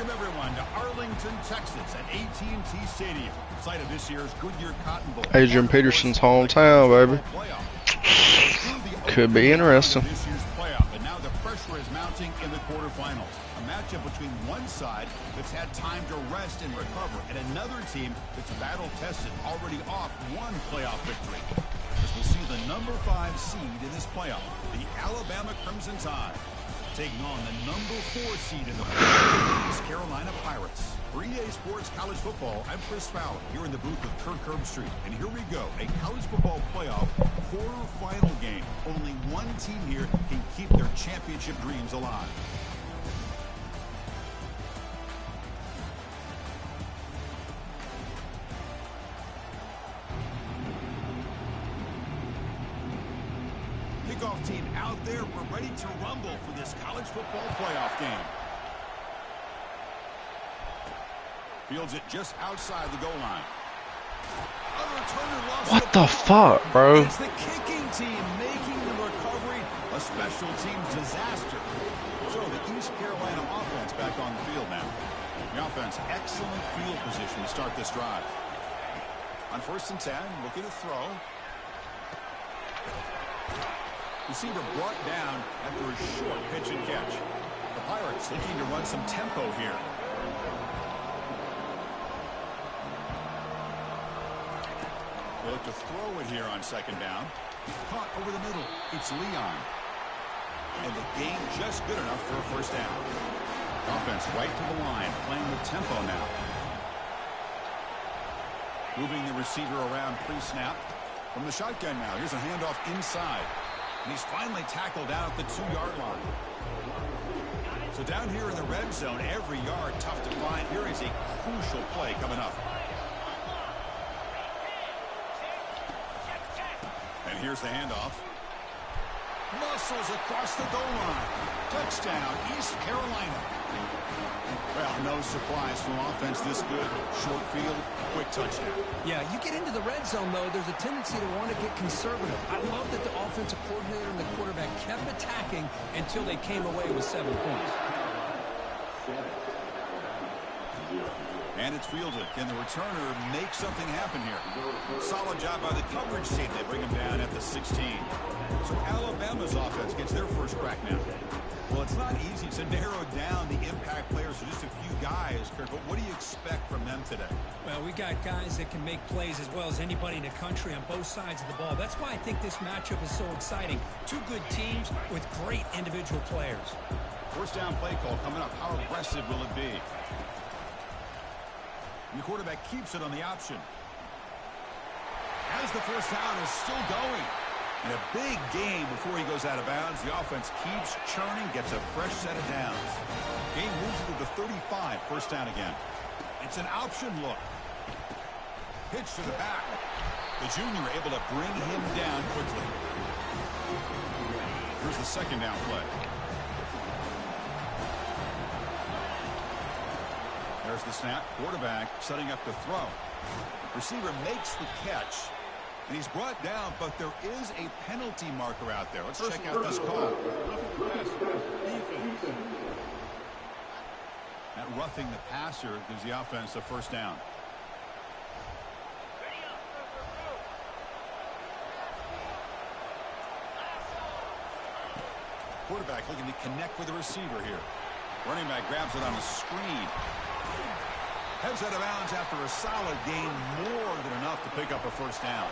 Welcome, everyone, to Arlington, Texas at AT&T Stadium, site of this year's Goodyear Cotton Bowl. Adrian Peterson's hometown, baby. Could be interesting. This year's playoff, and now the pressure is mounting in the quarterfinals. A matchup between one side that's had time to rest and recover, and another team that's battle-tested, already off one playoff victory. As we'll see the number 5 seed in this playoff, the Alabama Crimson Tide, taking on the number 4 seed in the playoff, East Carolina Pirates. For EA Sports College Football, I'm Chris Fowler, here in the booth with Kirk Herbstreit. And here we go, a college football playoff quarterfinal game. Only one team here can keep their championship dreams alive. Kickoff team out there. We're ready to rumble for this college football playoff game. Fields it just outside the goal line. What the fuck, bro? It's the kicking team making the recovery a special teams disaster. So the East Carolina offense back on the field now. The offense, excellent field position to start this drive. On 1st and 10, looking to throw. Receiver brought down after a short pitch and catch. The Pirates looking to run some tempo here. They look to throw it here on 2nd down. Caught over the middle. It's Leon. And the game just good enough for a 1st down. Offense right to the line, playing with tempo now. Moving the receiver around pre-snap. From the shotgun now, here's a handoff inside. And he's finally tackled down at the 2-yard line. So down here in the red zone, every yard tough to find. Here is a crucial play coming up. And here's the handoff. Muscles across the goal line. Touchdown, East Carolina. Well, no surprise from offense this good. Short field, quick touchdown. Yeah, you get into the red zone, though, there's a tendency to want to get conservative. I love that the offensive coordinator and the quarterback kept attacking until they came away with 7 points. And it's fielded. Can the returner make something happen here? Solid job by the coverage team. They bring him down at the 16. So Alabama's offense gets their first crack now. Well, it's not easy to narrow down the impact players to just a few guys, Kirk, but what do you expect from them today? Well, we got guys that can make plays as well as anybody in the country on both sides of the ball. That's why I think this matchup is so exciting. 2 good teams with great individual players. 1st down play call coming up. How aggressive will it be? And the quarterback keeps it on the option. As the 1st down is still going. And a big game before he goes out of bounds. The offense keeps churning, gets a fresh set of downs. Game moves to the 35, 1st down again. It's an option look. Pitch to the back. The junior able to bring him down quickly. Here's the 2nd down play. There's the snap. Quarterback setting up to throw. Receiver makes the catch. And he's brought down, but there is a penalty marker out there. Let's check out this call. That roughing the passer gives the offense a 1st down. Quarterback looking to connect with the receiver here. Running back grabs it on the screen. Heads out of bounds after a solid gain, more than enough to pick up a 1st down.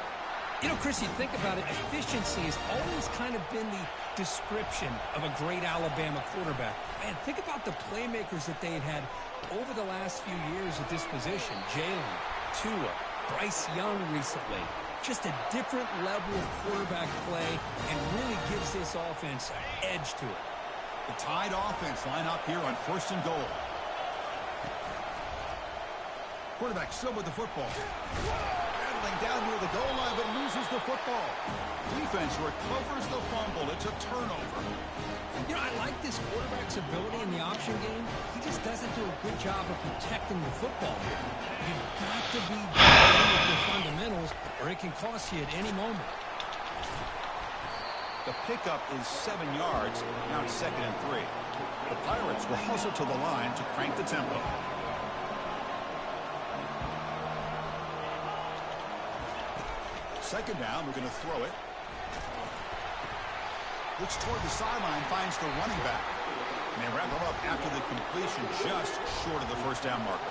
You know, Chris, you think about it, efficiency has always kind of been the description of a great Alabama quarterback. Man, think about the playmakers that they've had over the last few years at this position. Jalen, Tua, Bryce Young recently. Just a different level of quarterback play and really gives this offense an edge to it. The Tide offense line up here on 1st and goal. Quarterback still with the football. Battling down near the goal line, but loses the football. Defense recovers the fumble. It's a turnover. You know, I like this quarterback's ability in the option game. He just doesn't do a good job of protecting the football here. You've got to be good with your fundamentals, or it can cost you at any moment. The pickup is 7 yards. Now it's 2nd and 3. The Pirates will hustle to the line to crank the tempo. Second down, we're going to throw it. Looks toward the sideline, finds the running back. And they wrap him up after the completion just short of the first down marker.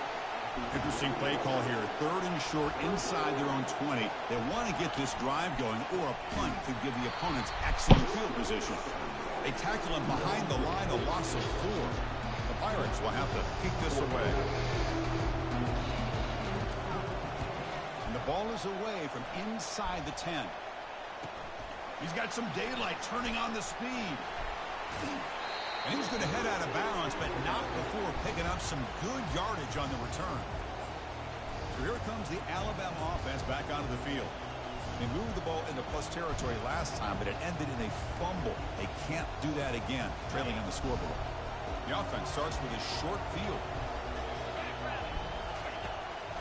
Interesting play call here. 3rd and short inside their own 20. They want to get this drive going, or a punt could give the opponents excellent field position. They tackle him behind the line, a loss of 4. The Pirates will have to kick this away. And the ball is away from inside the 10. He's got some daylight turning on the speed. And he's going to head out of bounds, but not before picking up some good yardage on the return. So here comes the Alabama offense back onto the field. They moved the ball into plus territory last time, but it ended in a fumble. They can't do that again, trailing on the scoreboard. The offense starts with a short field.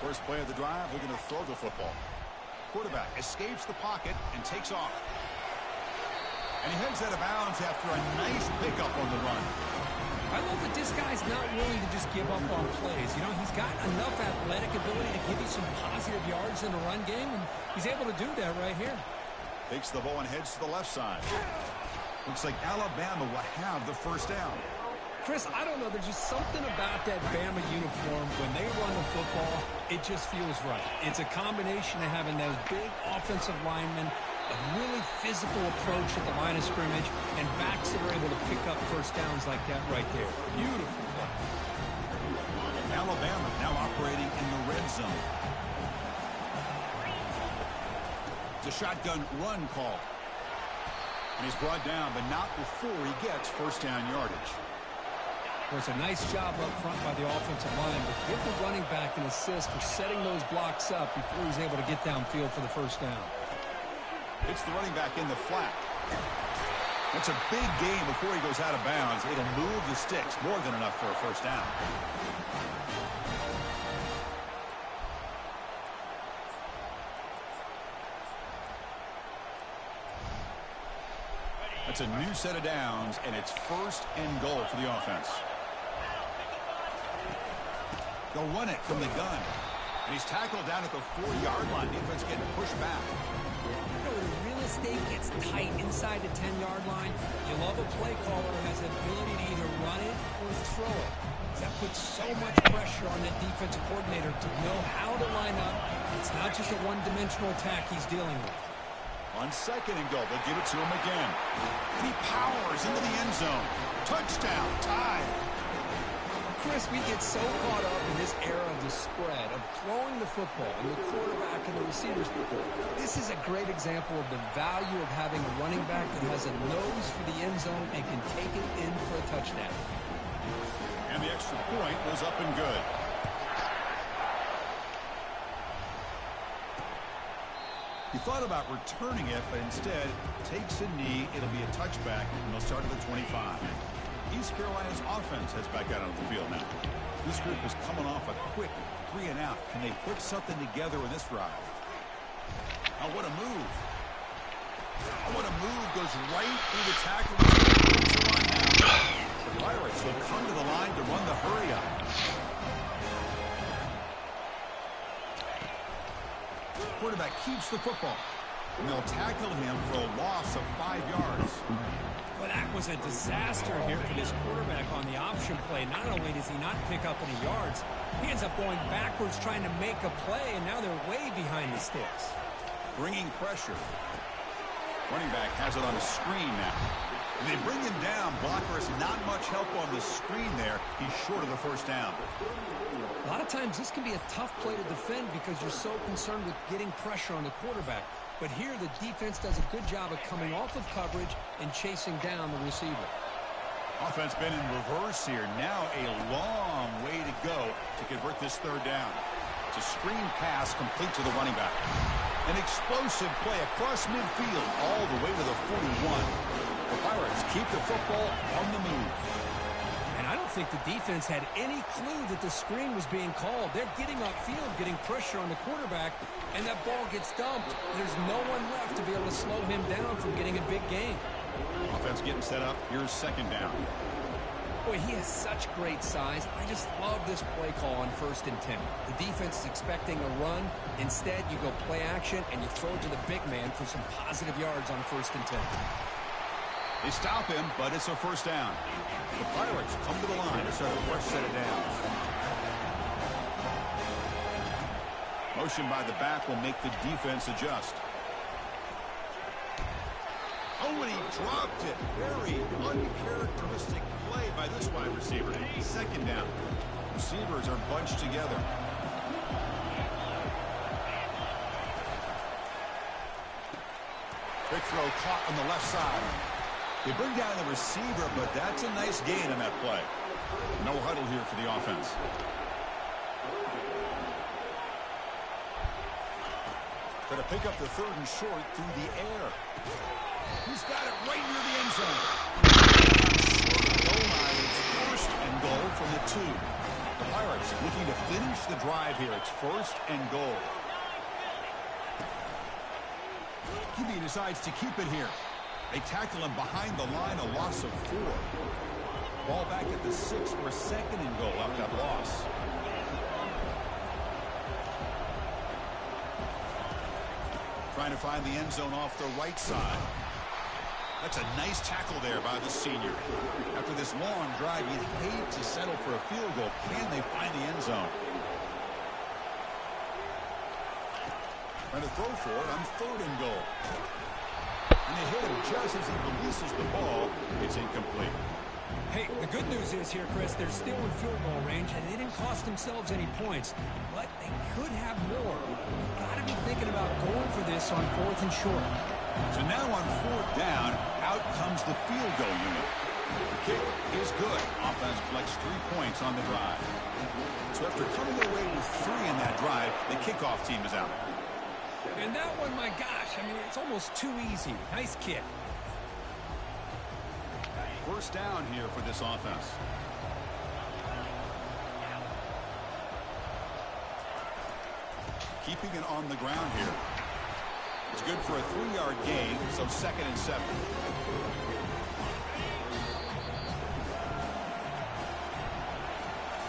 First play of the drive, they're going to throw the football. Quarterback escapes the pocket and takes off. And he heads out of bounds after a nice pickup on the run. I love that this guy's not willing to just give up on plays. You know, he's got enough athletic ability to give you some positive yards in the run game, and he's able to do that right here. Takes the ball and heads to the left side. Looks like Alabama will have the first down. Chris, I don't know. There's just something about that Bama uniform. When they run the football, it just feels right. It's a combination of having those big offensive linemen, a really physical approach at the line of scrimmage, and backs that are able to pick up first downs like that right there. Beautiful play. Alabama now operating in the red zone. It's a shotgun run call. And he's brought down, but not before he gets first down yardage. Well, it's a nice job up front by the offensive line, but give the running back an assist for setting those blocks up before he's able to get downfield for the first down. It's the running back in the flat. That's a big gain before he goes out of bounds. It'll move the sticks, more than enough for a first down. That's a new set of downs, and it's 1st and goal for the offense. They'll run it from the gun. And he's tackled down at the 4-yard line. Defense getting pushed back. You know, when real estate gets tight inside the 10-yard line, you love a play caller who has the ability to either run it or throw it. That puts so much pressure on that defensive coordinator to know how to line up. It's not just a one-dimensional attack he's dealing with. On 2nd and goal, they'll give it to him again. And he powers into the end zone. Touchdown, tied. Chris, we get so caught up in this era of the spread, of throwing the football and the quarterback and the receivers. This is a great example of the value of having a running back that has a nose for the end zone and can take it in for a touchdown. And the extra point was up and good. He thought about returning it, but instead takes a knee. It'll be a touchback, and they'll start at the 25. East Carolina's offense heads back out on the field now. This group is coming off a quick 3-and-out. Can they put something together in this drive? Oh, what a move. Oh, what a move. Goes right through the tackle. The Pirates will come to the line to run the hurry-up. Quarterback keeps the football. And they'll tackle him for a loss of 5 yards. Well, that was a disaster here for this quarterback on the option play. Not only does he not pick up any yards, he ends up going backwards trying to make a play, and now they're way behind the sticks. Bringing pressure. Running back has it on the screen now. And they bring him down. Blocker has not much help on the screen there. He's short of the first down. A lot of times this can be a tough play to defend because you're so concerned with getting pressure on the quarterback. But here the defense does a good job of coming off of coverage and chasing down the receiver. Offense been in reverse here. Now a long way to go to convert this 3rd down. It's a screen pass complete to the running back. An explosive play across midfield all the way to the 41. The Pirates keep the football on the move. And I don't think the defense had any clue that the screen was being called. They're getting upfield, getting pressure on the quarterback, and that ball gets dumped. There's no one left to be able to slow him down from getting a big gain. Offense getting set up. Here's second down. Boy, he has such great size. I just love this play call on 1st and 10. The defense is expecting a run. Instead, you go play action, and you throw it to the big man for some positive yards on 1st and 10. They stop him, but it's a first down. The Pirates come to the line to start a fresh set of downs. Motion by the back will make the defense adjust. Oh, and he dropped it. Very uncharacteristic play by this wide receiver. Second down. Receivers are bunched together. Quick throw caught on the left side. They bring down the receiver, but that's a nice gain on that play. No huddle here for the offense. Going to pick up the 3rd and short through the air. He's got it right near the end zone. Goal line. It's 1st and goal from the 2. The Pirates looking to finish the drive here. It's 1st and goal. QB decides to keep it here. They tackle him behind the line, a loss of 4. Ball back at the 6 for a 2nd and goal out that loss. Trying to find the end zone off the right side. That's a nice tackle there by the senior. After this long drive, you'd hate to settle for a field goal. Can they find the end zone? Trying to throw for it on 3rd and goal. And they hit him just as he releases the ball. It's incomplete. Hey, the good news is here, Chris, they're still in field goal range, and they didn't cost themselves any points. But they could have more. You've got to be thinking about going for this on 4th and short. So now on 4th down, out comes the field goal unit. The kick is good. Offense collects 3 points on the drive. So after coming away with 3 in that drive, the kickoff team is out. And that one, my gosh, I mean, it's almost too easy. Nice kick. First down here for this offense. Keeping it on the ground here. It's good for a 3-yard gain, so 2nd and 7.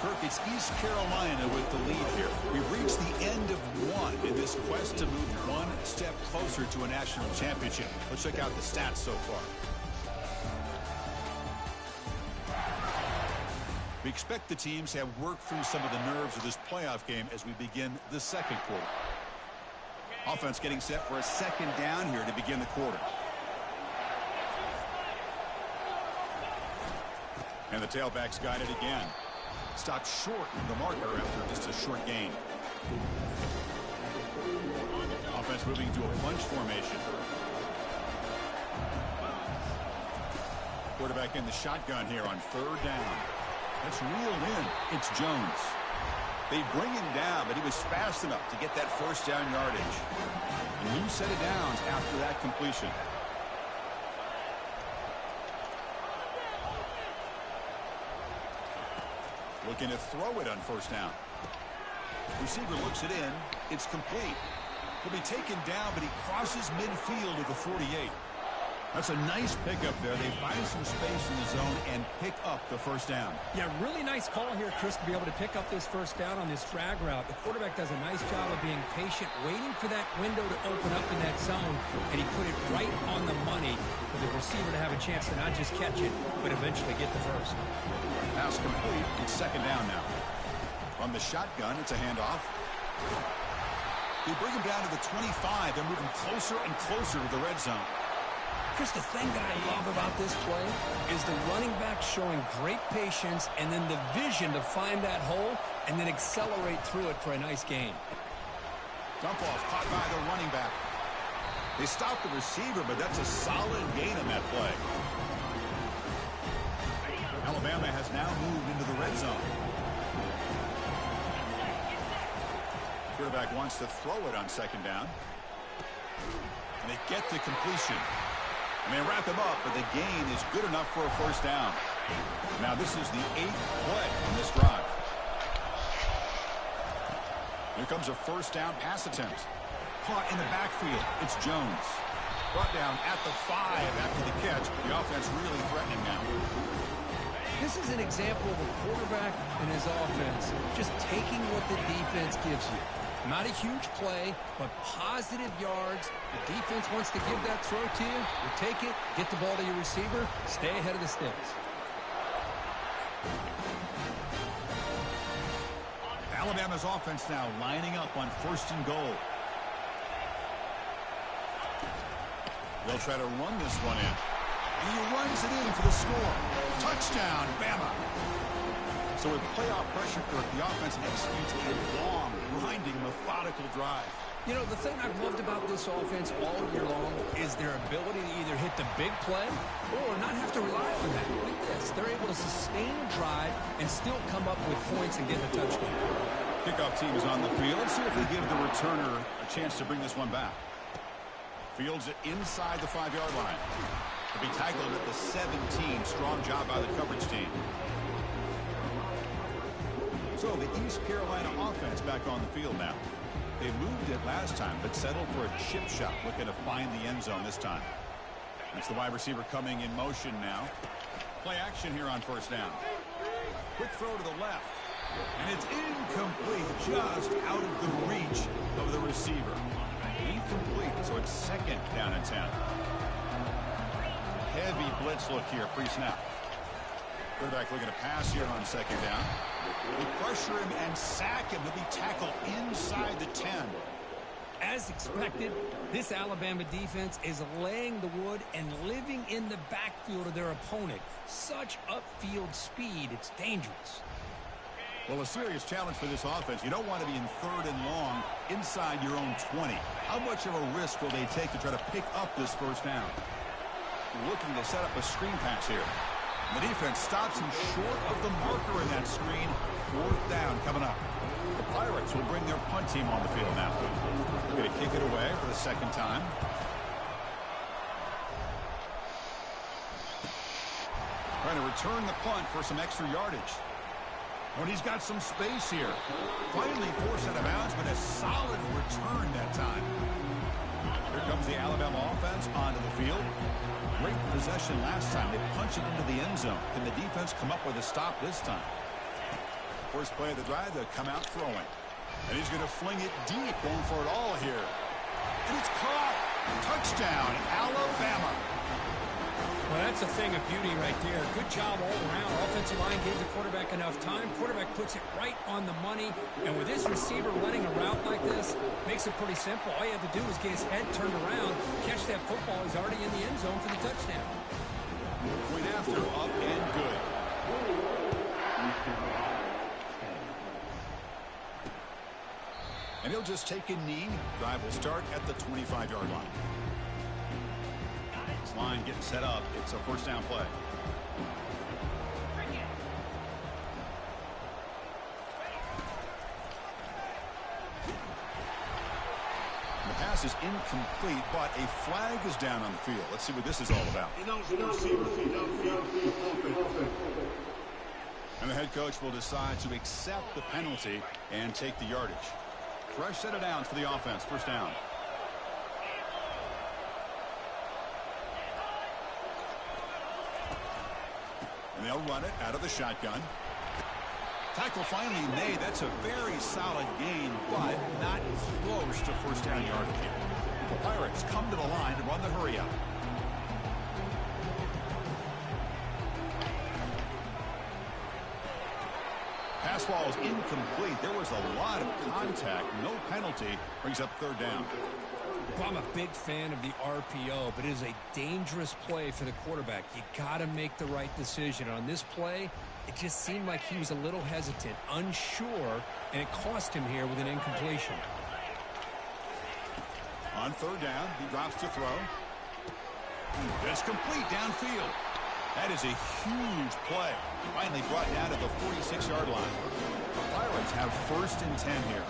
Kirk, it's East Carolina with the lead here. We've reached the end of 1 in this quest to move 1 step closer to a national championship. Let's check out the stats so far. We expect the teams to have worked through some of the nerves of this playoff game as we begin the 2nd quarter. Offense getting set for a 2nd down here to begin the quarter. And the tailbacks got it again. Stopped short of the marker after just a short gain. Offense moving to a bunch formation. Quarterback in the shotgun here on 3rd down. That's reeled in. It's Jones. They bring him down, but he was fast enough to get that 1st down yardage. A new set of downs after that completion. Looking to throw it on 1st down. Receiver looks it in. It's complete. He'll be taken down, but he crosses midfield at the 48. That's a nice pickup there. They find some space in the zone and pick up the 1st down. Yeah, really nice call here, Chris, to be able to pick up this 1st down on this drag route. The quarterback does a nice job of being patient, waiting for that window to open up in that zone, and he put it right on the money for the receiver to have a chance to not just catch it, but eventually get the 1st. Pass complete. It's 2nd down now. From the shotgun, it's a handoff. They bring him down to the 25. They're moving closer and closer to the red zone. Chris, the thing that I love about this play is the running back showing great patience and then the vision to find that hole and then accelerate through it for a nice gain. Dump off caught by the running back. They stop the receiver, but that's a solid gain on that play. Alabama has now moved into the red zone. Quarterback wants to throw it on 2nd down. And they get the completion. And they wrap him up, but the gain is good enough for a 1st down. Now this is the 8th play on this drive. Here comes a 1st down pass attempt. Caught in the backfield. It's Jones. Brought down at the 5 after the catch. The offense looks really threatening now. This is an example of a quarterback and his offense just taking what the defense gives you. Not a huge play, but positive yards. The defense wants to give that throw to you. You take it, get the ball to your receiver, stay ahead of the sticks. Alabama's offense now lining up on 1st and goal. They'll try to run this one in. And he runs it in for the score. Touchdown, Bama. So with playoff pressure, Kirk, the offense executes a long, grinding, methodical drive. You know, the thing I've loved about this offense all year long is their ability to either hit the big play or not have to rely on that. Look at this. They're able to sustain a drive and still come up with points and get a touchdown. Kickoff team is on the field. Let's see if they give the returner a chance to bring this one back. Fields it inside the 5-yard line. To be tackled at the 17. Strong job by the coverage team. So the East Carolina offense back on the field now. They moved it last time, but settled for a chip shot, looking to find the end zone this time. It's the wide receiver coming in motion now. Play action here on 1st down. Quick throw to the left. And it's incomplete, just out of the reach of the receiver. Incomplete, so it's 2nd down and 10. Heavy blitz look here, pre-snap. Quarterback looking to pass here on 2nd down. They pressure him and sack him to be tackled inside the 10. As expected, this Alabama defense is laying the wood and living in the backfield of their opponent. Such upfield speed, it's dangerous. Well, a serious challenge for this offense. You don't want to be in 3rd and long inside your own 20. How much of a risk will they take to try to pick up this 1st down? Looking to set up a screen pass here. The defense stops him short of the marker in that screen. 4th down coming up. The Pirates will bring their punt team on the field now. They're going to kick it away for the 2nd time. Trying to return the punt for some extra yardage. When he's got some space here. Finally forced out of bounds, but a solid return that time. Here comes the Alabama offense onto the field. Great possession last time. They punch it into the end zone. Can the defense come up with a stop this time? First play of the drive, they'll come out throwing. And he's going to fling it deep, going for it all here. And it's caught. Touchdown, Alabama. Well, that's a thing of beauty right there. Good job all around. Offensive line gave the quarterback enough time. Quarterback puts it right on the money. And with his receiver running a route like this, makes it pretty simple. All you have to do is get his head turned around, catch that football. He's already in the end zone for the touchdown. Point after, up and good. And he'll just take a knee. Drive will start at the 25-yard line. This line getting set up. It's a 1st down play. The pass is incomplete, but a flag is down on the field. Let's see what this is all about. And the head coach will decide to accept the penalty and take the yardage. Fresh set of downs for the offense. 1st down. And they'll run it out of the shotgun. Tackle finally made. That's a very solid gain, but not close to 1st down yardage here. The Pirates come to the line to run the hurry up. Pass ball is incomplete. There was a lot of contact. No penalty. Brings up 3rd down. Well, I'm a big fan of the RPO, but it is a dangerous play for the quarterback. You got to make the right decision. On this play, it just seemed like he was a little hesitant, unsure, and it cost him here with an incompletion. On 3rd down, he drops to throw. It's complete downfield. That is a huge play. Finally brought down to the 46-yard line. The Pirates have 1st and 10 here.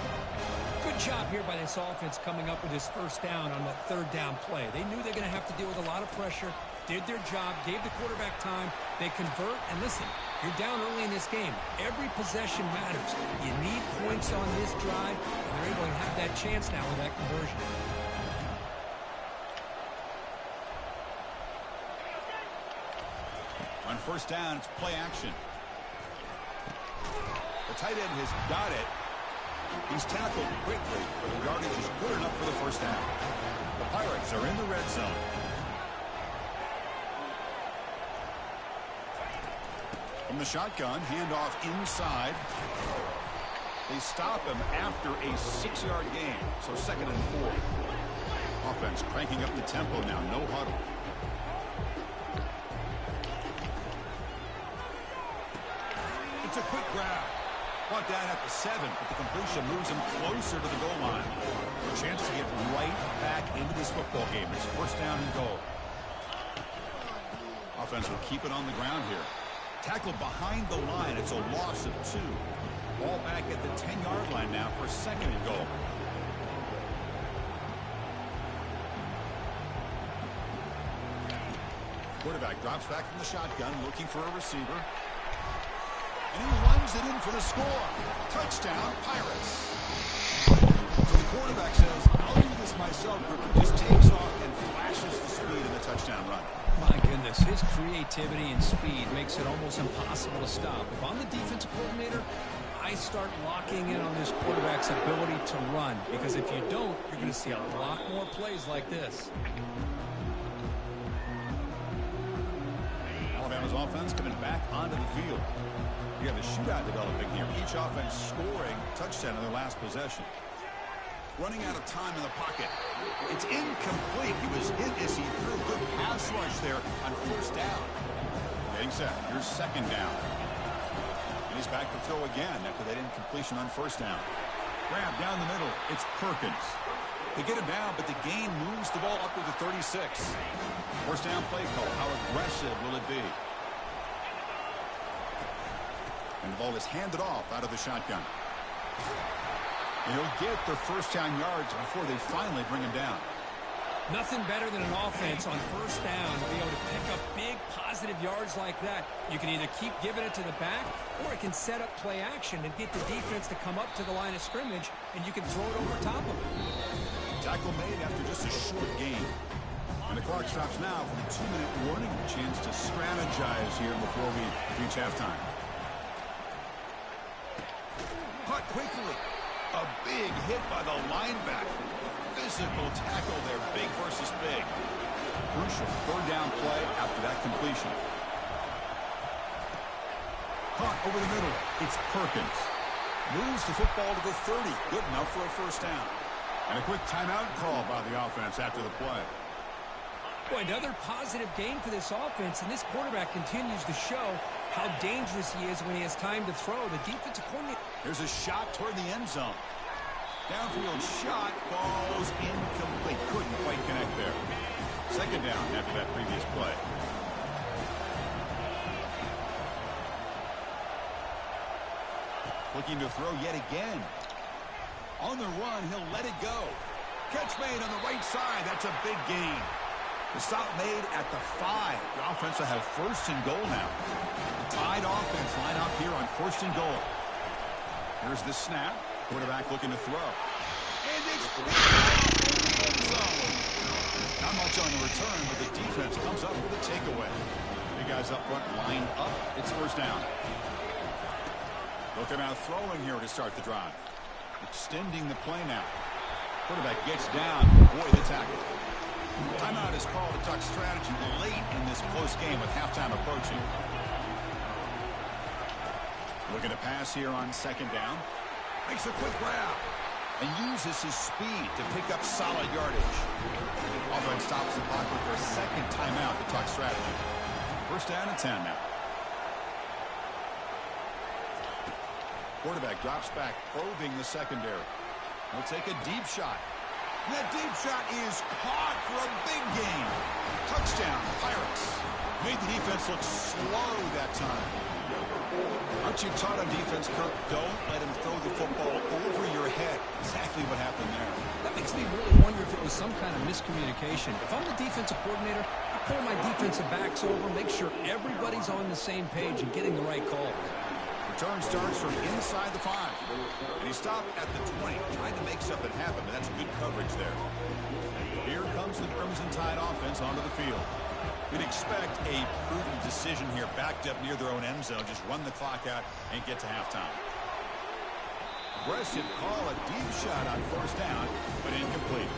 Good job here by this offense coming up with his 1st down on that 3rd down play. They knew they're going to have to deal with a lot of pressure, did their job, gave the quarterback time. They convert, and listen, you're down early in this game. Every possession matters. You need points on this drive, and they're able to have that chance now with that conversion. On first down, it's play action. The tight end has got it. He's tackled quickly, but the yardage is good enough for the first down. The Pirates are in the red zone. From the shotgun, handoff inside. They stop him after a 6-yard gain, so 2nd and 4. Offense cranking up the tempo now, no huddle. It's a quick grab. Brought down at the 7, but the completion moves him closer to the goal line. A chance to get right back into this football game. It's first down and goal. Offense will keep it on the ground here. Tackled behind the line. It's a loss of 2. Ball back at the 10-yard line now for 2nd and goal. Quarterback drops back from the shotgun, looking for a receiver. And he runs it in for the score. Touchdown, Pirates. So the quarterback says, I'll do this myself. He just takes off and flashes the speed in the touchdown run. My goodness, his creativity and speed makes it almost impossible to stop. If I'm the defensive coordinator, I start locking in on this quarterback's ability to run. Because if you don't, you're going to see a lot more plays like this. Alabama's offense coming back onto the field. You have a shootout developing here. Each offense scoring touchdown in their last possession. Running out of time in the pocket. It's incomplete. He was hit as he threw. Good pass rush there on first down. Getting set. Here's 2nd down. And he's back to throw again after that incompletion on first down. Grab down the middle. It's Perkins. They get him down, but the gain moves the ball up to the 36. First down play call. How aggressive will it be? And the ball is handed off out of the shotgun. And he'll get their first down yards before they finally bring him down. Nothing better than an offense on first down to be able to pick up big positive yards like that. You can either keep giving it to the back, or it can set up play action and get the defense to come up to the line of scrimmage, and you can throw it over top of it. Tackle made after just a short gain. And the clock stops now for the 2-minute warning. A chance to strategize here before we reach halftime. Caught quickly. A big hit by the linebacker. Physical tackle there, big versus big. Crucial 3rd down play after that completion. Caught over the middle. It's Perkins. Moves the football to the 30. Good enough for a first down. And a quick timeout call by the offense after the play. Boy, another positive gain for this offense, and this quarterback continues to show how dangerous he is when he has time to throw. The defensive coordinator. There's a shot toward the end zone. Downfield shot falls incomplete. Couldn't quite connect there. 2nd down after that previous play. Looking to throw yet again. On the run, he'll let it go. Catch made on the right side. That's a big gain. The stop made at the 5. The offense will have 1st and goal now. The tied offense line up here on 1st and goal. Here's the snap. Quarterback looking to throw. And it's picked off in the end zone. Not much on the return, but the defense comes up with a takeaway. Big guys up front line up. It's first down. Looking out throwing here to start the drive. Extending the play now. Quarterback gets down. Boy, the tackle. Timeout is called to talk strategy late in this close game with halftime approaching. Looking to pass here on 2nd down. Makes a quick grab and uses his speed to pick up solid yardage. Offense stops the clock with their 2nd timeout to talk strategy. First down and 10 now. Quarterback drops back, probing the secondary. He'll take a deep shot. And that deep shot is caught for a big gain. Touchdown, Pirates. Made the defense look slow that time. Aren't you taught on defense, Kirk? Don't let him throw the football over your head. Exactly what happened there. That makes me really wonder if it was some kind of miscommunication. If I'm the defensive coordinator, I pull my defensive backs over, make sure everybody's on the same page and getting the right call. Return starts from inside the 5. And he stopped at the 20, trying to make something happen, but that's good coverage there. Here comes the Crimson Tide offense onto the field. We'd expect a prudent decision here, backed up near their own end zone. Just run the clock out and get to halftime. Aggressive call, a deep shot on first down, but incomplete.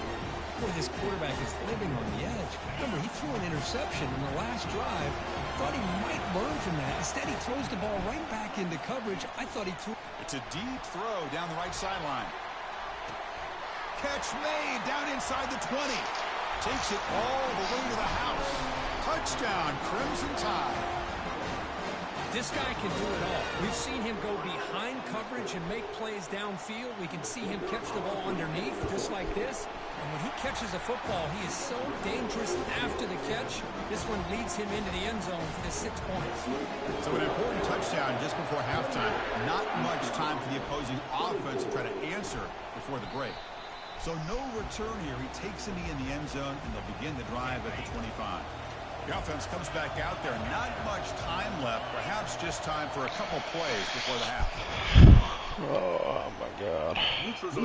Boy, this quarterback is living on the edge. Remember, he threw an interception in the last drive. Thought he might learn from that. Instead, he throws the ball right back into coverage. I thought he threw. It's a deep throw down the right sideline. Catch made down inside the 20. Takes it all the way to the house. Touchdown, Crimson Tide. This guy can do it all. We've seen him go behind coverage and make plays downfield. We can see him catch the ball underneath, just like this. And when he catches a football, he is so dangerous after the catch. This one leads him into the end zone for the 6 points. So an important touchdown just before halftime. Not much time for the opposing offense to try to answer before the break. So no return here. He takes a knee in the end zone, and they'll begin the drive at the 25. The offense comes back out there. Not much time left. Perhaps just time for a couple plays before the half. Oh, my God. Defense.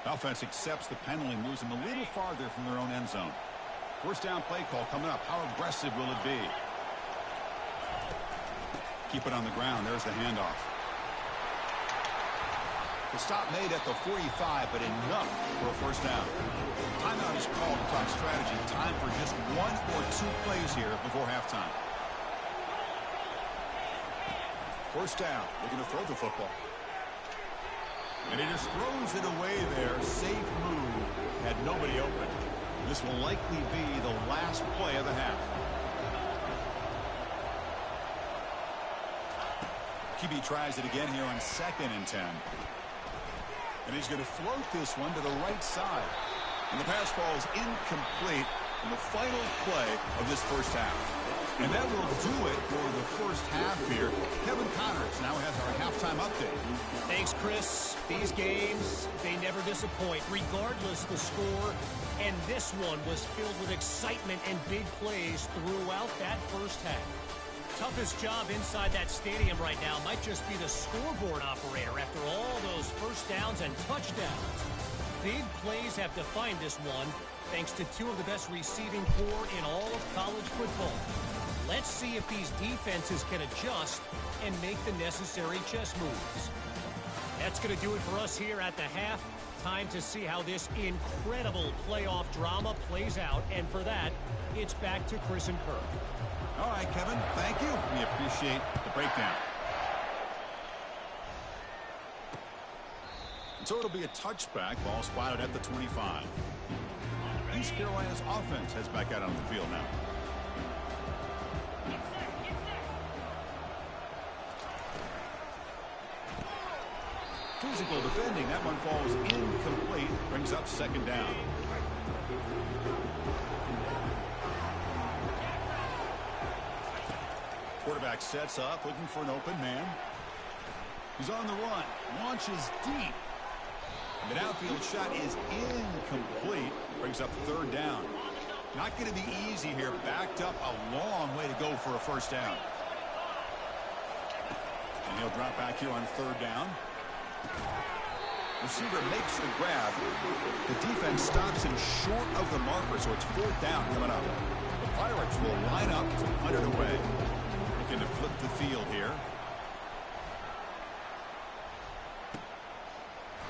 Offense accepts the penalty, moves them a little farther from their own end zone. First down play call coming up. How aggressive will it be? Keep it on the ground. There's the handoff. The stop made at the 45, but enough for a first down. Timeout is called to talk strategy. Time for just 1 or 2 plays here before halftime. First down. They're going to throw the football. And he just throws it away there. Safe move. Had nobody open. This will likely be the last play of the half. QB tries it again here on 2nd and 10. And he's going to float this one to the right side. And the pass falls incomplete in the final play of this first half. And that will do it for the first half here. Kevin Connors now has our halftime update. Thanks, Chris. These games, they never disappoint, regardless the score. And this one was filled with excitement and big plays throughout that first half. Toughest job inside that stadium right now might just be the scoreboard operator after all those first downs and touchdowns. Big plays have defined this one, thanks to 2 of the best receiving corps in all of college football. Let's see if these defenses can adjust and make the necessary chess moves. That's going to do it for us here at the half. Time to see how this incredible playoff drama plays out. And for that, it's back to Chris and Kirk. All right, Kevin, thank you. We appreciate the breakdown. So it'll be a touchback. Ball spotted at the 25. East Carolina's offense heads back out on the field now. Physical defending. That one falls incomplete. Brings up 2nd down. Quarterback sets up, looking for an open man. He's on the run. Launches deep. The downfield shot is incomplete. Brings up 3rd down. Not going to be easy here. Backed up a long way to go for a first down. And he'll drop back here on 3rd down. Receiver makes the grab. The defense stops him short of the marker, so it's 4th down coming up. The Pirates will line up to punt it away. Looking to flip the field here.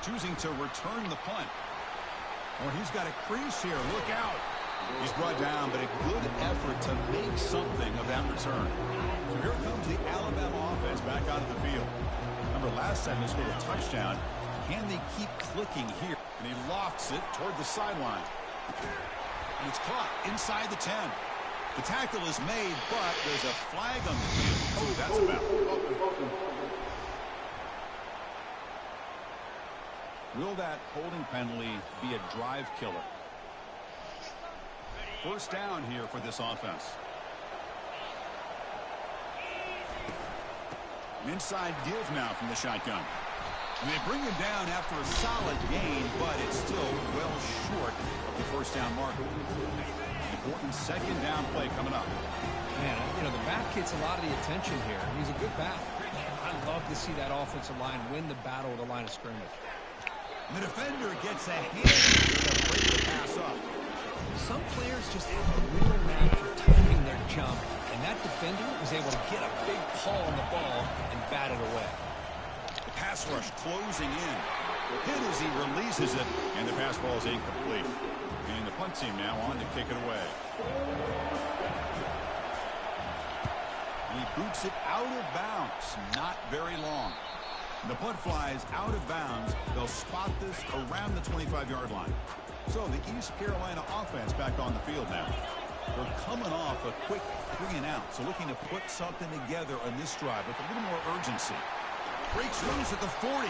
Choosing to return the punt. Oh, he's got a crease here. Look out. He's brought down, but a good effort to make something of that return. So here comes the Alabama offense back out of the field. Remember, last time they scored a touchdown. Can they keep clicking here? And he lofts it toward the sideline. And it's caught inside the 10. The tackle is made, but there's a flag on the field. So that's about it. Will that holding penalty be a drive killer? First down here for this offense. An inside give now from the shotgun. And they bring him down after a solid gain, but it's still well short of the first down marker. Important 2nd down play coming up. Man, you know, the back gets a lot of the attention here. He's a good back. I love to see that offensive line win the battle of the line of scrimmage. The defender gets a hand to break the pass up. Some players just have a real knack for timing their jump, and that defender was able to get a big pull on the ball and bat it away. The pass rush closing in. Hit as he releases it, and the pass ball is incomplete. And the punt team now on to kick it away. And he boots it out of bounds. Not very long. The punt flies out of bounds. They'll spot this around the 25-yard line. So the East Carolina offense back on the field now. They're coming off a quick 3-and-out, so looking to put something together on this drive with a little more urgency. Breaks loose at the 40.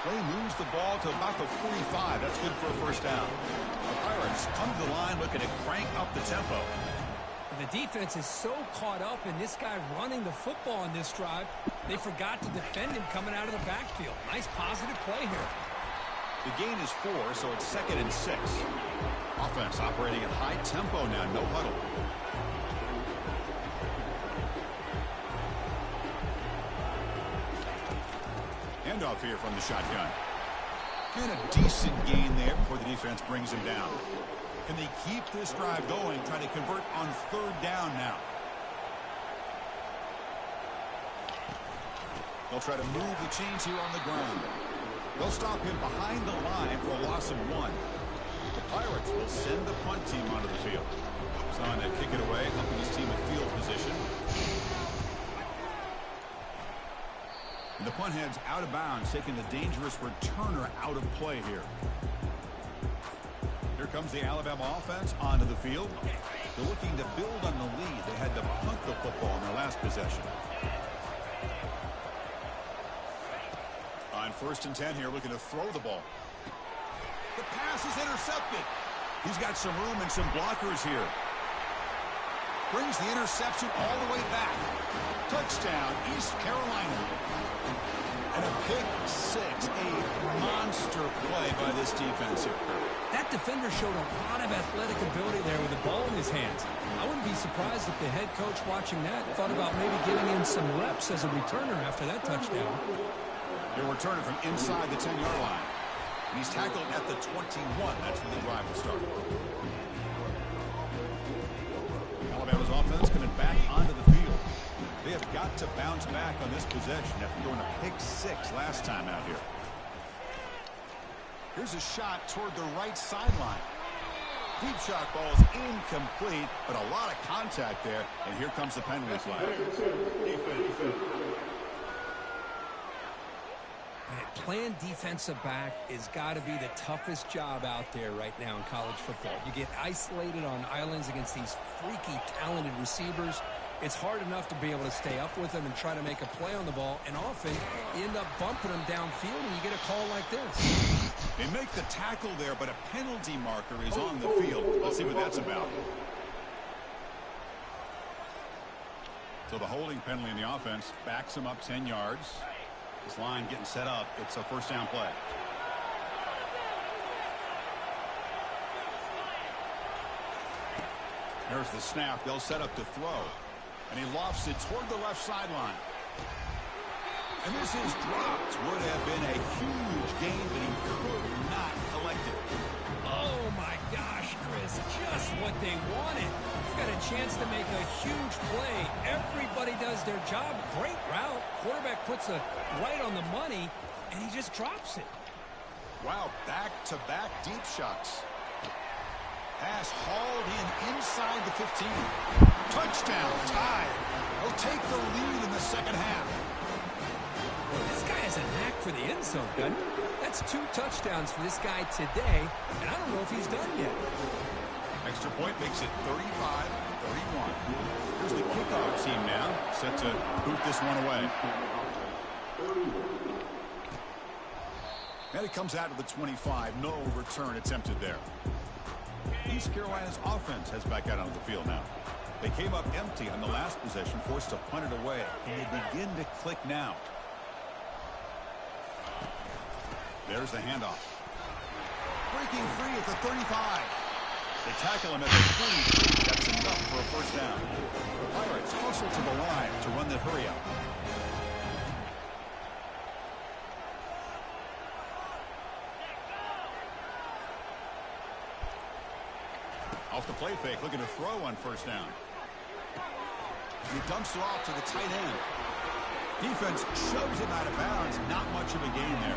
Play moves the ball to about the 45. That's good for a first down. The Pirates come to the line looking to crank up the tempo. The defense is so caught up in this guy running the football on this drive, they forgot to defend him coming out of the backfield. Nice positive play here. The gain is 4, so it's 2nd and 6. Offense operating at high tempo now, no huddle. Handoff here from the shotgun. And a decent gain there before the defense brings him down. Can they keep this drive going, trying to convert on 3rd down now? They'll try to move the chains here on the ground. They'll stop him behind the line for a loss of 1. The Pirates will send the punt team onto the field. It's on to kick it away, helping his team in field position. And the punt heads out of bounds, taking the dangerous returner out of play here. Here comes the Alabama offense onto the field. They're looking to build on the lead. They had to punt the football in their last possession. On 1st and 10 here, looking to throw the ball. The pass is intercepted. He's got some room and some blockers here. Brings the interception all the way back. Touchdown, East Carolina. And a pick 6, a monster play by this defense here. That defender showed a lot of athletic ability there with the ball in his hands. I wouldn't be surprised if the head coach watching that thought about maybe giving him some reps as a returner after that touchdown. He'll return it from inside the 10-yard line. And he's tackled at the 21. That's where the drive will start. Alabama's offense coming back onto the field. They have got to bounce back on this possession after going a pick 6 last time out here. Here's a shot toward the right sideline. Deep shot ball is incomplete, but a lot of contact there. And here comes the penalty flag. Playing defensive back has got to be the toughest job out there right now in college football. You get isolated on islands against these freaky, talented receivers. It's hard enough to be able to stay up with them and try to make a play on the ball, and often you end up bumping them downfield and you get a call like this. They make the tackle there, but a penalty marker is on the field. Let's see what that's about. So the holding penalty in the offense backs him up 10 yards. This line getting set up. It's a first down play. There's the snap. They'll set up to throw. And he lofts it toward the left sideline. And this is dropped. Would have been a huge gain, but he could not collect it. Oh, my gosh, Chris. Just what they wanted. He's got a chance to make a huge play. Everybody does their job. Great route. Quarterback puts it right on the money, and he just drops it. Wow, back-to-back deep shots. Pass hauled in inside the 15. Touchdown, tied. They'll take the lead in the second half. Well, this guy has a knack for the end zone, doesn't he? That's 2 touchdowns for this guy today, and I don't know if he's done yet. Extra point makes it 35-31. Here's the kickoff team now, set to boot this one away. And it comes out of the 25. No return attempted there. East Carolina's offense heads back out onto the field now. They came up empty on the last possession, forced to punt it away. And they begin to click now. There's the handoff. Breaking free at the 35. They tackle him at the 23. That's enough for a first down. The Pirates hustle to the line to run the hurry up. Off the play fake, looking to throw on first down. He dumps it off to the tight end. Defense shoves him out of bounds. Not much of a gain there.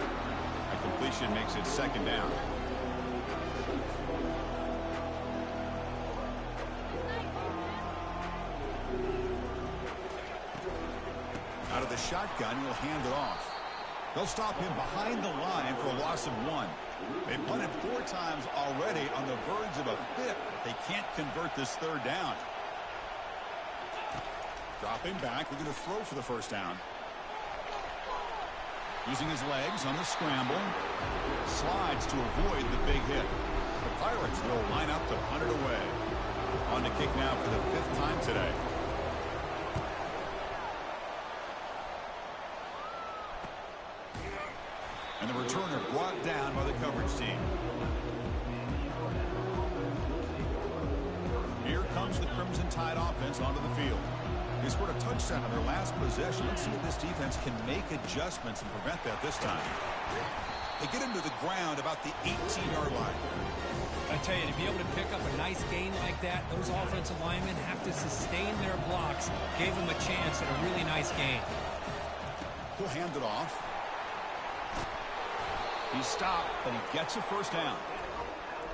A completion makes it second down. Out of the shotgun, he'll hand it off. They'll stop him behind the line for a loss of 1. They've punted 4 times already, on the verge of a 5th. They can't convert this third down. Dropping back, we're going to throw for the first down. Using his legs on the scramble. Slides to avoid the big hit. The Pirates will line up to punt it away. On to kick now for the 5th time today. And the returner brought down by the coverage team. Here comes the Crimson Tide offense onto the field. They scored a touchdown on their last possession. Let's see if this defense can make adjustments and prevent that this time. They get him to the ground about the 18-yard line. I tell you, to be able to pick up a nice gain like that, those offensive linemen have to sustain their blocks. Gave them a chance at a really nice gain. He'll hand it off. He's stopped, but he gets a first down.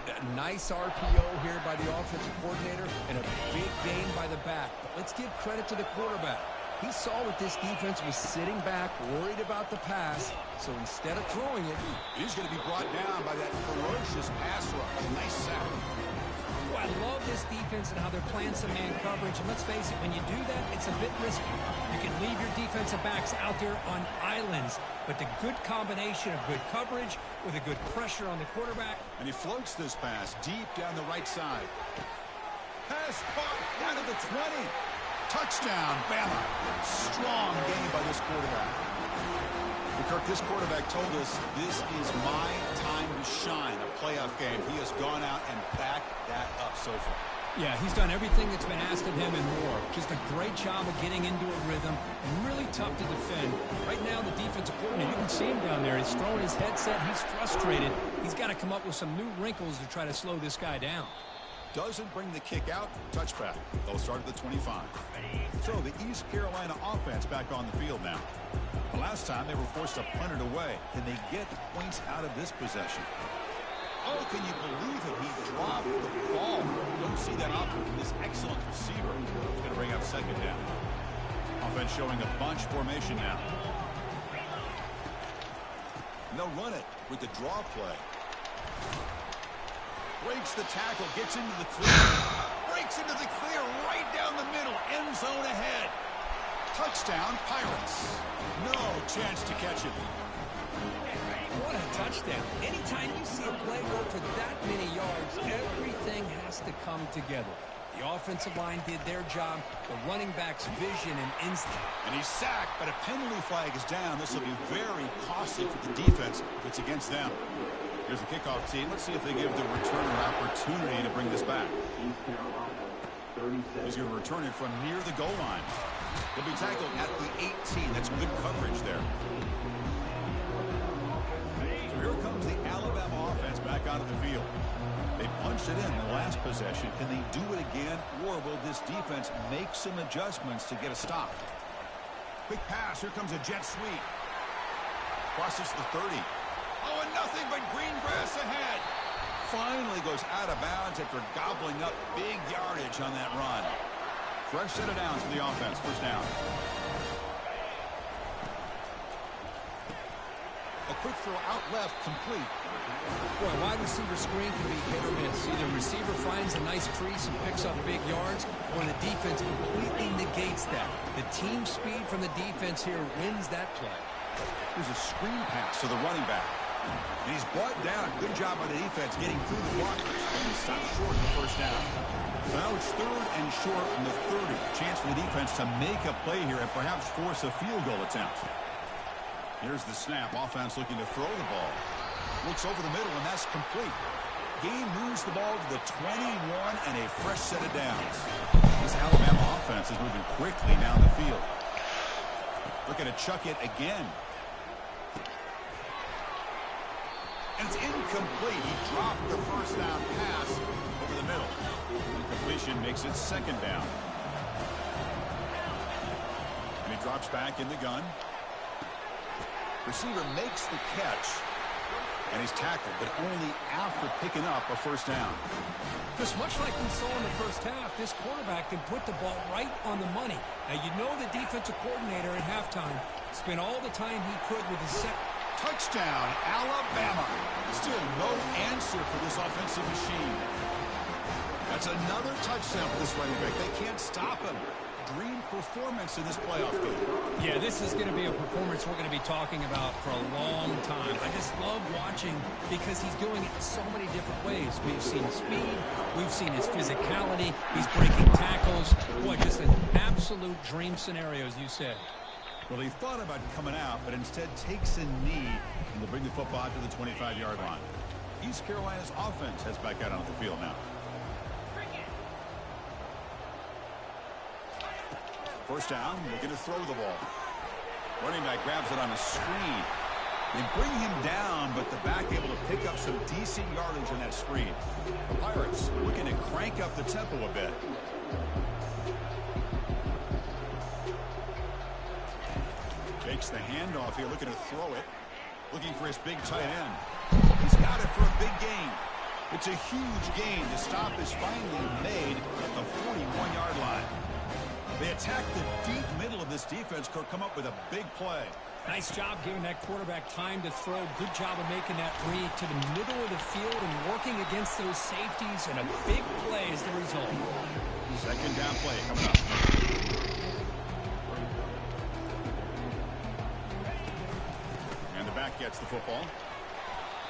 A nice RPO here by the offensive coordinator and a big gain by the back. But let's give credit to the quarterback. He saw what this defense was sitting back, worried about the pass. So instead of throwing it, he's going to be brought down by that ferocious pass rush. Nice sack. Oh, I love this defense and how they're playing some man coverage. And let's face it, when you do that, it's a bit risky. You can leave your defensive backs out there on islands. But the good combination of good coverage with a good pressure on the quarterback. And he floats this pass deep down the right side. Pass caught down to the 20. Touchdown, Bama. Strong game by this quarterback. Kirk, this quarterback told us this is my time to shine, a playoff game. He has gone out and backed that up so far. Yeah, he's done everything that's been asked of him and more. Just a great job of getting into a rhythm. Really tough to defend. Right now, the defensive coordinator, you can see him down there. He's throwing his headset. He's frustrated. He's got to come up with some new wrinkles to try to slow this guy down. Doesn't bring the kick out. Touchback. They'll start at the 25. So the East Carolina offense back on the field now. The last time they were forced to punt it away. Can they get points out of this possession? Oh, can you believe it? He dropped the ball. Don't see that often from this excellent receiver. He's going to bring up second down. Offense showing a bunch formation now. And they'll run it with the draw play. Breaks the tackle, gets into the clear. Breaks into the clear right down the middle. End zone ahead. Touchdown, Pirates. No chance to catch it. What a touchdown. Anytime you see a play go for that many yards, everything has to come together. The offensive line did their job, the running back's vision and instinct. And he's sacked, but a penalty flag is down. This will be very costly for the defense if it's against them. Here's the kickoff team. Let's see if they give the returner opportunity to bring this back. He's going to return it from near the goal line. He'll be tackled at the 18. That's good coverage there. So here comes the Alabama offense back onto the field. They punched it in the last possession. Can they do it again, or will this defense make some adjustments to get a stop? Quick pass. Here comes a jet sweep. Crosses the 30. Oh, and nothing but green grass ahead. Finally goes out of bounds after gobbling up big yardage on that run. Fresh set of downs for the offense. First down. A quick throw out left, complete. Boy, wide receiver screen can be hit or miss. Either receiver finds a nice crease and picks up big yards, or the defense completely negates that. The team speed from the defense here wins that play. Here's a screen pass to the running back. And he's brought down. Good job by the defense getting through the blockers. And he stopped short of the first down. So now it's 3rd and short from the 30. Chance for the defense to make a play here and perhaps force a field goal attempt. Here's the snap. Offense looking to throw the ball. Looks over the middle, and that's complete. Game moves the ball to the 21 and a fresh set of downs. This Alabama offense is moving quickly down the field. Looking to chuck it again. It's incomplete. He dropped the first down pass over the middle. Incompletion makes it second down. And he drops back in the gun. Receiver makes the catch. And he's tackled, but only after picking up a first down. Just much like we saw in the first half, this quarterback can put the ball right on the money. Now, you know the defensive coordinator at halftime spent all the time he could with his set. Touchdown, Alabama. Still no answer for this offensive machine. That's another touchdown for this running back. They can't stop him. Dream performance in this playoff game. Yeah, this is going to be a performance we're going to be talking about for a long time. I just love watching because he's doing it in so many different ways. We've seen speed. We've seen his physicality. He's breaking tackles. Boy, just an absolute dream scenario, as you said. Well, he thought about coming out, but instead takes a knee and will bring the football to the 25-yard line. East Carolina's offense heads back out onto the field now. First down, looking to throw the ball. Running back grabs it on a screen. They bring him down, but the back able to pick up some decent yardage on that screen. The Pirates looking to crank up the tempo a bit. Takes the handoff here, looking to throw it. Looking for his big tight end. He's got it for a big gain. It's a huge gain. The stop is finally made at the 41-yard line. They attack the deep middle of this defense, could come up with a big play. Nice job giving that quarterback time to throw. Good job of making that read to the middle of the field and working against those safeties, and a big play is the result. Second down play coming up. And the back gets the football.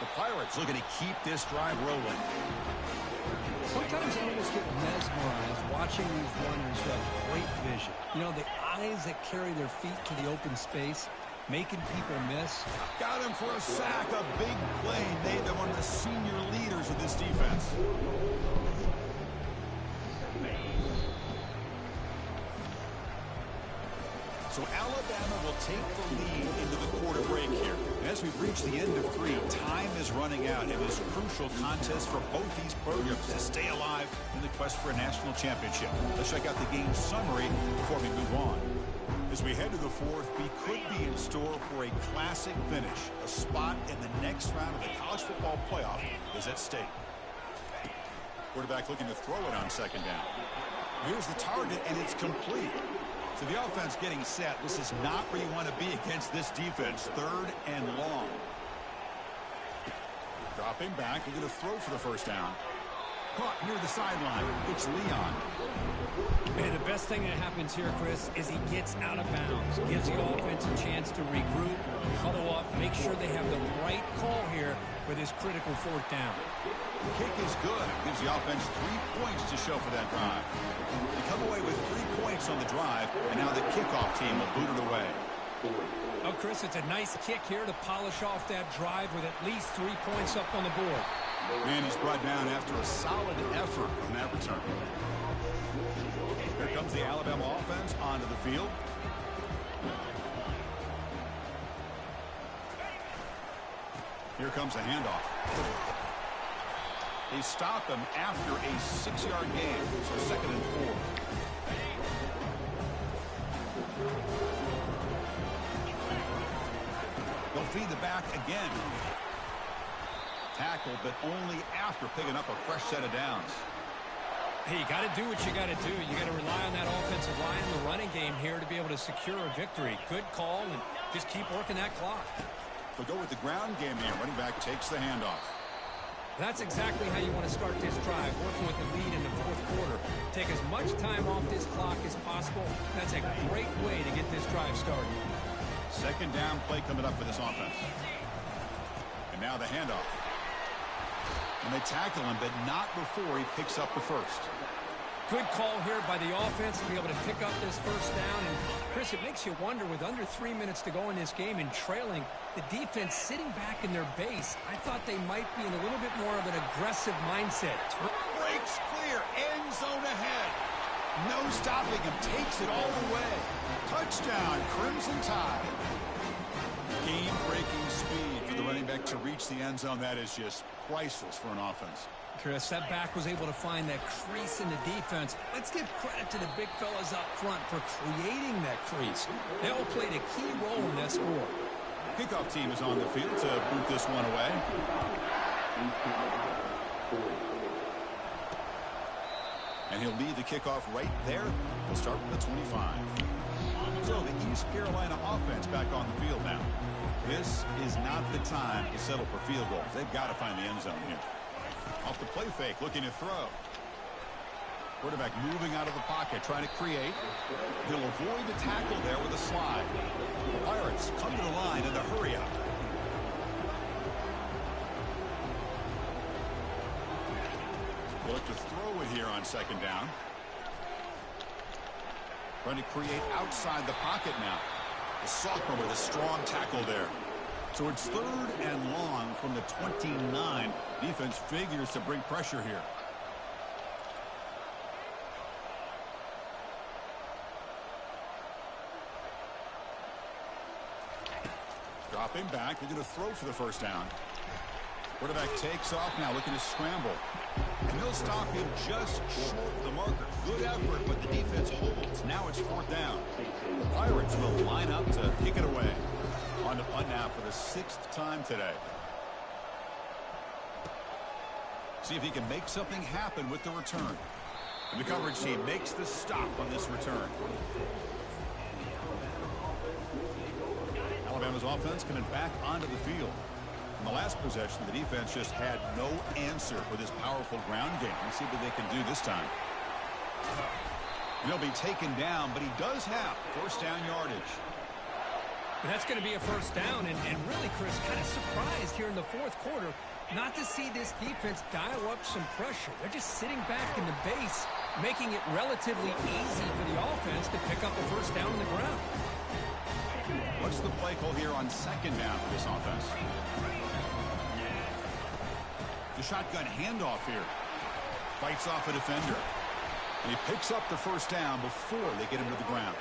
The Pirates looking to keep this drive rolling. Sometimes I almost get mesmerized watching these runners who have great vision. You know, the eyes that carry their feet to the open space, making people miss. Got him for a sack. A big play made them one of the senior leaders of this defense. So Alabama will take the lead into the quarter break here. And as we've reached the end of 3, time is running out in this crucial contest for both these programs to stay alive in the quest for a national championship. Let's check out the game summary before we move on. As we head to the 4th, we could be in store for a classic finish. A spot in the next round of the college football playoff is at stake. Quarterback looking to throw it on second down. Here's the target, and it's complete. So the offense getting set. This is not where you want to be against this defense. 3rd and long. Dropping back. We're going to throw for the first down. Caught near the sideline. It's Leon. And the best thing that happens here, Chris, is he gets out of bounds. Gives the offense a chance to regroup, huddle up, make sure they have the right call here for this critical 4th down. The kick is good. Gives the offense 3 points to show for that drive. They come away with 3 points on the drive, and now the kickoff team will boot it away. Oh, Chris, it's a nice kick here to polish off that drive with at least 3 points up on the board. And he's brought down after a solid effort on that return. Here comes the Alabama offense onto the field. Here comes the handoff. They stop him after a 6-yard gain, so 2nd and 4. They'll feed the back again. Tackle, but only after picking up a fresh set of downs. Hey, you got to do what you got to do. You got to rely on that offensive line and the running game here to be able to secure a victory. Good call, and just keep working that clock. They'll go with the ground game here. Running back takes the handoff. That's exactly how you want to start this drive, working with the lead in the 4th quarter. Take as much time off this clock as possible. That's a great way to get this drive started. Second down play coming up for this offense. And now the handoff. And they tackle him, but not before he picks up the first. Good call here by the offense to be able to pick up this first down. And, Chris, it makes you wonder, with under 3 minutes to go in this game and trailing, the defense sitting back in their base, I thought they might be in a little bit more of an aggressive mindset. Breaks clear. End zone ahead. No stopping him. Takes it all the way. Touchdown, Crimson Tide. Game-breaking speed. If for the running back to reach the end zone, that is just priceless for an offense. Chris, that back was able to find that crease in the defense. Let's give credit to the big fellas up front for creating that crease. They all played a key role in that score. Kickoff team is on the field to boot this one away. And he'll lead the kickoff right there. We'll start with the 25. So the East Carolina offense back on the field now. This is not the time to settle for field goals. They've got to find the end zone here. Off the play fake, looking to throw. Quarterback moving out of the pocket, trying to create. He'll avoid the tackle there with a slide. The Pirates come to the line in the hurry up. They'll look to throw it here on second down. Trying to create outside the pocket now. The sophomore with a strong tackle there. So it's 3rd and long from the 29. Defense figures to bring pressure here. Dropping back. They're going to throw for the first down. Quarterback takes off now, looking to scramble. And they'll stop him just short of the marker. Good effort, but the defense holds. Now it's 4th down. The Pirates will line up to kick it away. On the punt now for the 6th time today. See if he can make something happen with the return. And the coverage team makes the stop on this return. Alabama's offense coming back onto the field. In the last possession, the defense just had no answer for this powerful ground game. Let's see what they can do this time. And he'll be taken down, but he does have first down yardage. But that's going to be a first down, and really, Chris, kind of surprised here in the 4th quarter not to see this defense dial up some pressure. They're just sitting back in the base, making it relatively easy for the offense to pick up a first down on the ground. What's the play call here on second down for this offense? The shotgun handoff here. Fights off a defender. And he picks up the first down before they get him to the ground.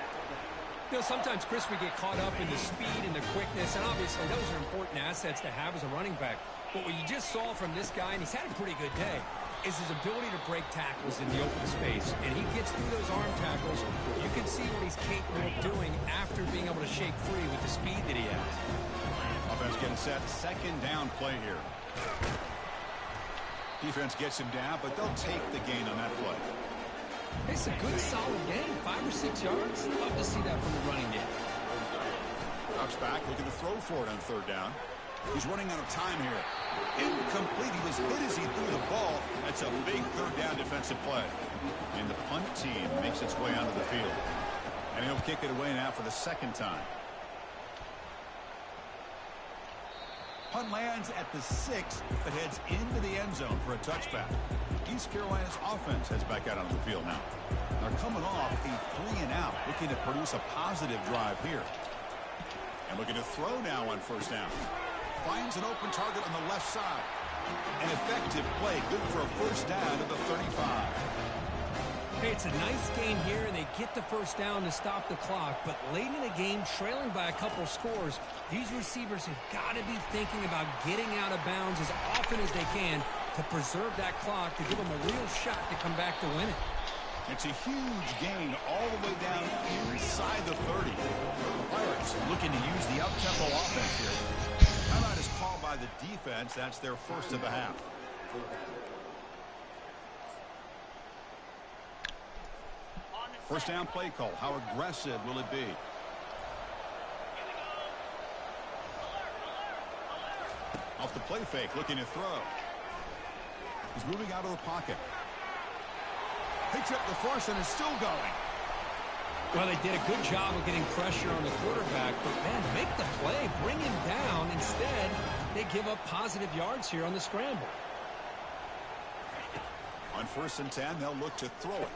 You know, sometimes, Chris, we get caught up in the speed and the quickness, and obviously those are important assets to have as a running back. But what you just saw from this guy, and he's had a pretty good day, is his ability to break tackles in the open space. And he gets through those arm tackles. You can see what he's capable of doing after being able to shake free with the speed that he has. Offense getting set. Second down play here. Defense gets him down, but they'll take the gain on that play. It's a good, solid game. 5 or 6 yards. Love to see that from the running game. Drops back, looking to throw for it on 3rd down. He's running out of time here. Incomplete. He was hit as he threw the ball. That's a big 3rd down defensive play. And the punt team makes its way onto the field. And he'll kick it away now for the 2nd time. Punt lands at the 6, but heads into the end zone for a touchback. East Carolina's offense heads back out onto the field now. They're coming off a 3-and-out, looking to produce a positive drive here. And looking to throw now on first down. Finds an open target on the left side. An effective play, good for a first down to the 35. Hey, it's a nice game here, and they get the first down to stop the clock. But late in the game, trailing by a couple scores, these receivers have got to be thinking about getting out of bounds as often as they can to preserve that clock, to give them a real shot to come back to win it. It's a huge gain all the way down inside the 30. The Pirates looking to use the up-tempo offense here. Timeout is called by the defense. That's their first of the half. First down play call. How aggressive will it be? Off the play fake, looking to throw. He's moving out of the pocket. Picks up the force and is still going. Well, they did a good job of getting pressure on the quarterback, but, man, make the play, bring him down. Instead, they give up positive yards here on the scramble. On 1st and 10, they'll look to throw it.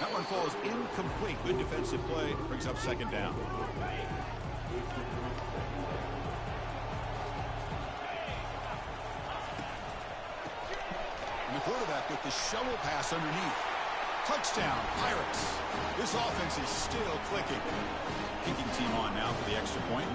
That one falls incomplete. Good defensive play. Brings up 2nd down. And the quarterback with the shovel pass underneath. Touchdown, Pirates. This offense is still clicking. Kicking team on now for the extra point.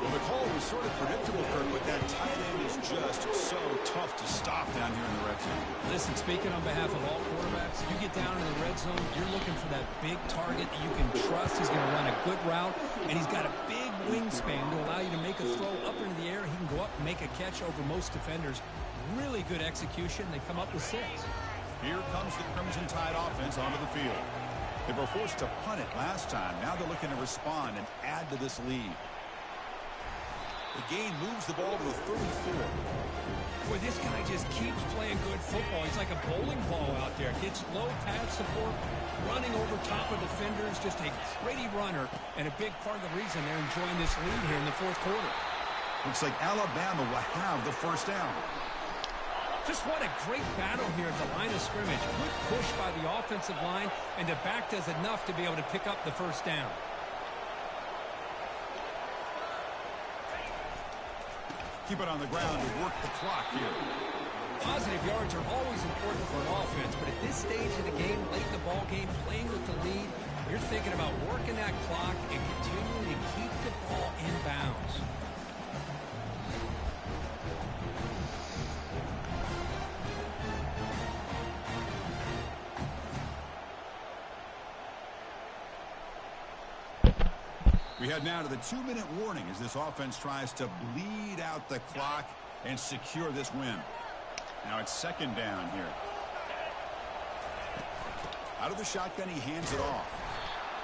Well, the call was sort of predictable, Kirk, but that tight end is just so tough to stop down here in the red zone. Listen, speaking on behalf of all quarterbacks, you get down in the red zone, you're looking for that big target that you can trust. He's going to run a good route, and he's got a big wingspan to allow you to make a throw up into the air. He can go up and make a catch over most defenders. Really good execution. They come up with 6. Here comes the Crimson Tide offense onto the field. They were forced to punt it last time. Now they're looking to respond and add to this lead. The gain moves the ball to the 34. Boy, this guy just keeps playing good football. He's like a bowling ball out there. Gets low pad support, running over top of defenders. Just a gritty runner, and a big part of the reason they're enjoying this lead here in the fourth quarter. Looks like Alabama will have the first down. Just what a great battle here at the line of scrimmage. Good push by the offensive line, and the back does enough to be able to pick up the first down. Keep it on the ground and work the clock here. Positive yards are always important for an offense, but at this stage of the game, late in the ball game, playing with the lead, you're thinking about working that clock and continuing to keep the ball in bounds. We head now to the 2-minute warning as this offense tries to bleed out the clock and secure this win. Now it's second down here. Out of the shotgun, he hands it off.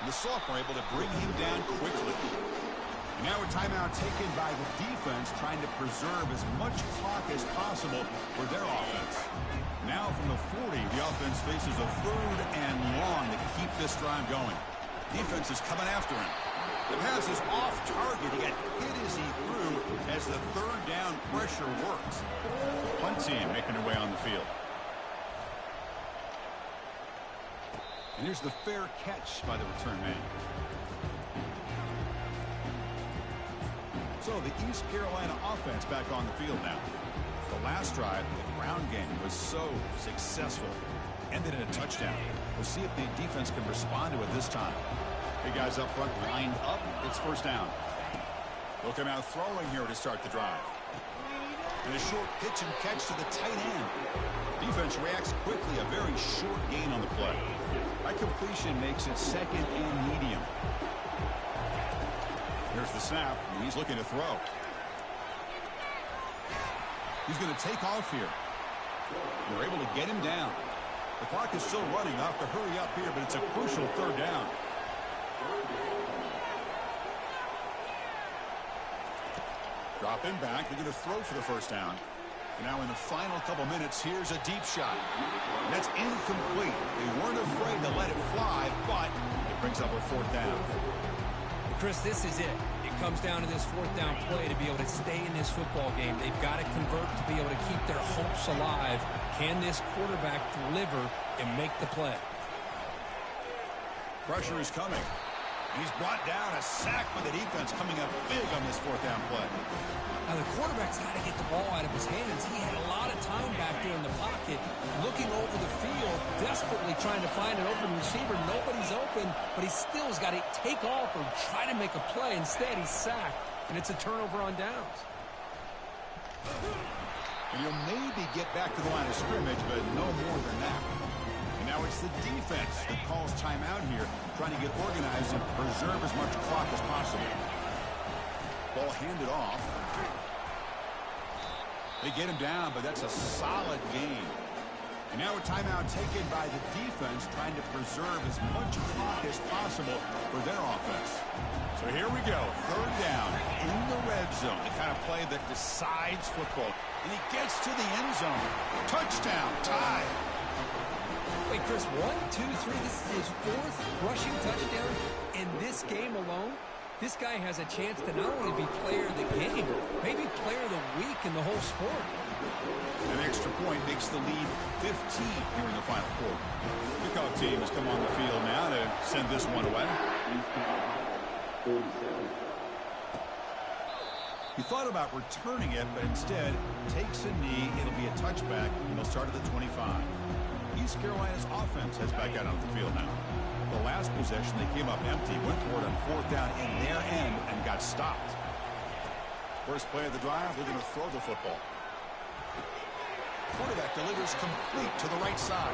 And the sophomore able to bring him down quickly. And now a timeout taken by the defense, trying to preserve as much clock as possible for their offense. Now from the 40, the offense faces a 3rd and long to keep this drive going. Defense is coming after him. The pass is off target. He got hit as he threw as the 3rd down pressure works. The punt team making their way on the field. And here's the fair catch by the return man. So the East Carolina offense back on the field now. The last drive, the ground game was so successful. Ended in a touchdown. We'll see if the defense can respond to it this time. Hey guys up front lined up. It's first down. They'll come out throwing here to start the drive. And a short pitch and catch to the tight end. Defense reacts quickly. A very short gain on the play. That completion makes it 2nd and medium. Here's the snap. And he's looking to throw. He's going to take off here. They're able to get him down. The clock is still running. Off to hurry up here, but it's a crucial 3rd down. Dropping back. They're going to throw for the first down. And now in the final couple minutes, here's a deep shot. And that's incomplete. They weren't afraid to let it fly, but it brings up a 4th down. Chris, this is it. It comes down to this 4th down play to be able to stay in this football game. They've got to convert to be able to keep their hopes alive. Can this quarterback deliver and make the play? Pressure is coming. He's brought down, a sack by the defense coming up big on this 4th down play. Now the quarterback's got to get the ball out of his hands. He had a lot of time back there in the pocket, looking over the field, desperately trying to find an open receiver. Nobody's open, but he still has got to take off or try to make a play. Instead, he's sacked, and it's a turnover on downs. And he'll maybe get back to the line of scrimmage, but no more than that. And now it's the defense that calls timeout here, trying to get organized and preserve as much clock as possible. Ball handed off. They get him down, but that's a solid gain. And now a timeout taken by the defense, trying to preserve as much clock as possible for their offense. So here we go, 3rd down in the red zone, the kind of play that decides football. And he gets to the end zone. Touchdown, tie. Wait, Chris, 1, 2, 3. This is his 4th rushing touchdown in this game alone. This guy has a chance to not only be player of the game, maybe player of the week in the whole sport. An extra point makes the lead 15 here in the final quarter. The kickoff team has come on the field now to send this one away. He thought about returning it, but instead takes a knee. It'll be a touchback, and they'll start at the 25. East Carolina's offense heads back out onto the field now. The last possession, they came up empty, went for it on 4th down in their end, and got stopped. First play of the drive, they're going to throw the football. Quarterback delivers complete to the right side.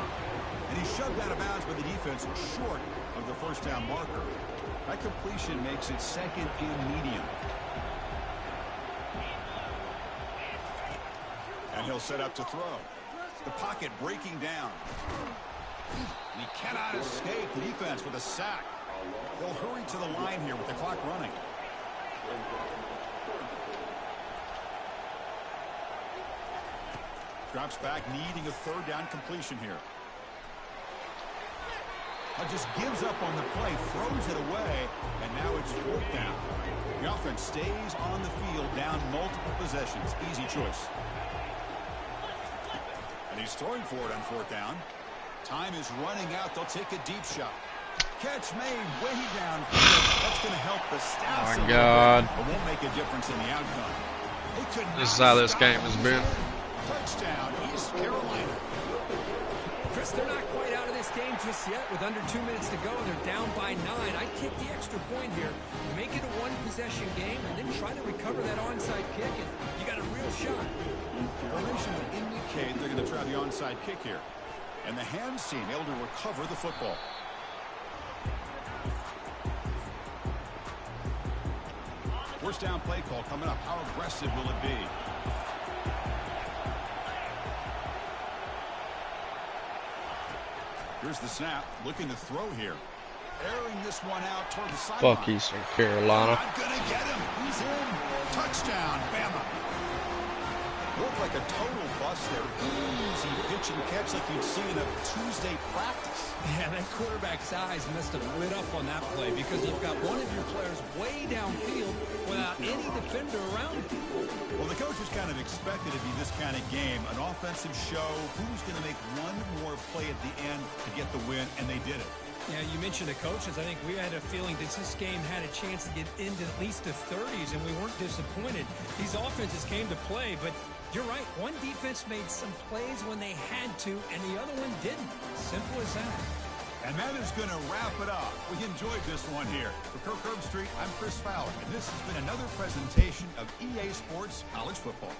And he's shoved out of bounds by the defense short of the first down marker. That completion makes it second and medium. And he'll set up to throw. The pocket breaking down. And he cannot escape the defense with a sack. They'll hurry to the line here with the clock running. Drops back, needing a third down completion here. Just gives up on the play, throws it away, and now it's fourth down. The offense stays on the field, down multiple possessions. Easy choice. And he's throwing for it on fourth down. Time is running out. They'll take a deep shot. Catch made way down. That's going to help the Stats. Oh my God. But won't make a difference in the outcome. This is how this game has been. Touchdown, East Carolina. Chris, they're not quite out of this game just yet. With under 2 minutes to go, they're down by 9. I'd take the extra point here, make it a one-possession game, and then try to recover that onside kick, and you got a real shot. Formation would indicate they're going to try the onside kick here. And the hands team able to recover the football. First down play call coming up. How aggressive will it be? Here's the snap. Looking to throw here. Airing this one out toward the sideline. Fuck Eastern Carolina. Not gonna get him. He's in. Touchdown, Bama. Looked like a total bust there. Easy pitch and catch like you'd see in a Tuesday practice. Yeah, that quarterback's eyes must have lit up on that play because you've got one of your players way downfield without any defender around him. Well, the coaches kind of expected it to be this kind of game, an offensive show. Who's going to make one more play at the end to get the win, and they did it. Yeah, you mentioned the coaches. I think we had a feeling that this game had a chance to get into at least the 30s, and we weren't disappointed. These offenses came to play, but you're right. One defense made some plays when they had to, and the other one didn't. Simple as that. And that is going to wrap it up. We enjoyed this one here. For Kirk Herbstreit, I'm Chris Fowler, and this has been another presentation of EA Sports College Football.